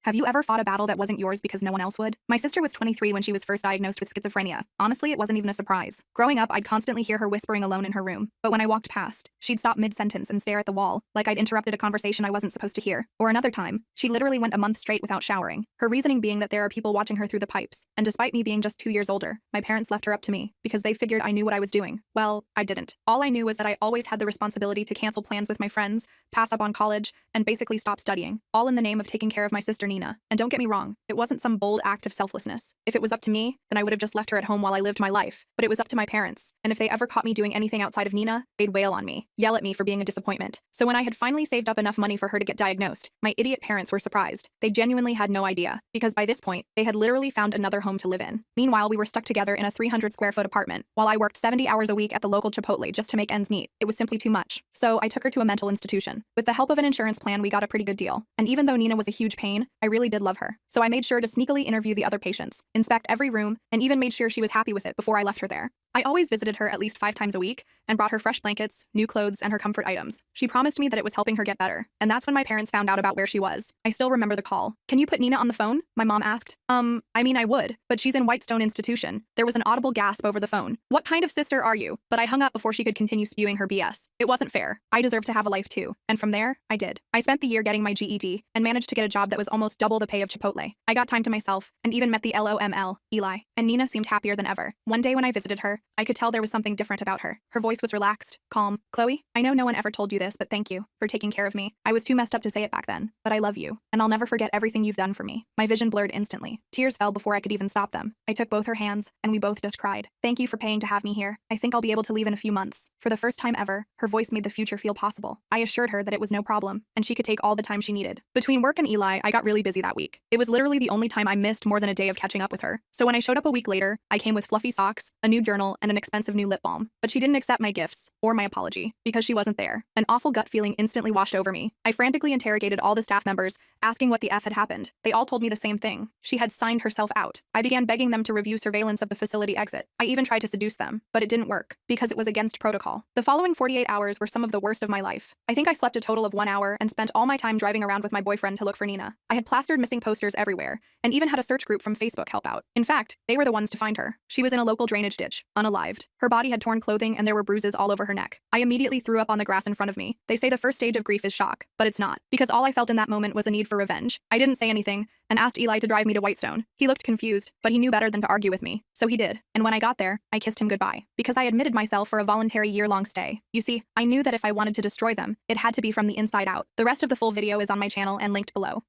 Have you ever fought a battle that wasn't yours because no one else would? My sister was 23 when she was first diagnosed with schizophrenia. Honestly, it wasn't even a surprise. Growing up, I'd constantly hear her whispering alone in her room. But when I walked past, she'd stop mid-sentence and stare at the wall, like I'd interrupted a conversation I wasn't supposed to hear. Or another time, she literally went a month straight without showering. Her reasoning being that there are people watching her through the pipes. And despite me being just 2 years older, my parents left her up to me because they figured I knew what I was doing. Well, I didn't. All I knew was that I always had the responsibility to cancel plans with my friends, pass up on college, and basically stop studying, all in the name of taking care of my sister Nina. And don't get me wrong, it wasn't some bold act of selflessness. If it was up to me, then I would have just left her at home while I lived my life. But it was up to my parents, and if they ever caught me doing anything outside of Nina, they'd wail on me, yell at me for being a disappointment. So when I had finally saved up enough money for her to get diagnosed, my idiot parents were surprised. They genuinely had no idea, because by this point, they had literally found another home to live in. Meanwhile, we were stuck together in a 300-square-foot apartment, while I worked 70 hours a week at the local Chipotle just to make ends meet. It was simply too much. So I took her to a mental institution. With the help of an insurance plan, we got a pretty good deal. And even though Nina was a huge pain, I really did love her. So I made sure to sneakily interview the other patients, inspect every room, and even made sure she was happy with it before I left her there. I always visited her at least 5 times a week and brought her fresh blankets, new clothes, and her comfort items. She promised me that it was helping her get better, and that's when my parents found out about where she was. I still remember the call. "Can you put Nina on the phone?" my mom asked. I mean I would, but she's in Whitestone Institution. There was an audible gasp over the phone. "What kind of sister are you?" But I hung up before she could continue spewing her BS. It wasn't fair. I deserved to have a life too. And from there, I did. I spent the year getting my GED and managed to get a job that was almost double the pay of Chipotle. I got time to myself and even met the LOML, Eli, and Nina seemed happier than ever. One day when I visited her, I could tell there was something different about her. Her voice was relaxed, calm. "Chloe, I know no one ever told you this, but thank you for taking care of me. I was too messed up to say it back then, but I love you, and I'll never forget everything you've done for me." My vision blurred instantly. Tears fell before I could even stop them. I took both her hands, and we both just cried. "Thank you for paying to have me here. I think I'll be able to leave in a few months." For the first time ever, her voice made the future feel possible. I assured her that it was no problem, and she could take all the time she needed. Between work and Eli, I got really busy that week. It was literally the only time I missed more than a day of catching up with her. So when I showed up a week later, I came with fluffy socks, a new journal, and an expensive new lip balm. But she didn't accept my gifts, or my apology, because she wasn't there. An awful gut feeling instantly washed over me. I frantically interrogated all the staff members, asking what the F had happened. They all told me the same thing. She had signed herself out. I began begging them to review surveillance of the facility exit. I even tried to seduce them, but it didn't work, because it was against protocol. The following 48 hours were some of the worst of my life. I think I slept a total of 1 hour and spent all my time driving around with my boyfriend to look for Nina. I had plastered missing posters everywhere, and even had a search group from Facebook help out. In fact, they were the ones to find her. She was in a local drainage ditch, unalived. Her body had torn clothing and there were bruises all over her neck. I immediately threw up on the grass in front of me. They say the first stage of grief is shock, but it's not, because all I felt in that moment was a need for revenge. I didn't say anything, and asked Eli to drive me to Whitestone. He looked confused, but he knew better than to argue with me, so he did. And when I got there, I kissed him goodbye, because I admitted myself for a voluntary year-long stay. You see, I knew that if I wanted to destroy them, it had to be from the inside out. The rest of the full video is on my channel and linked below.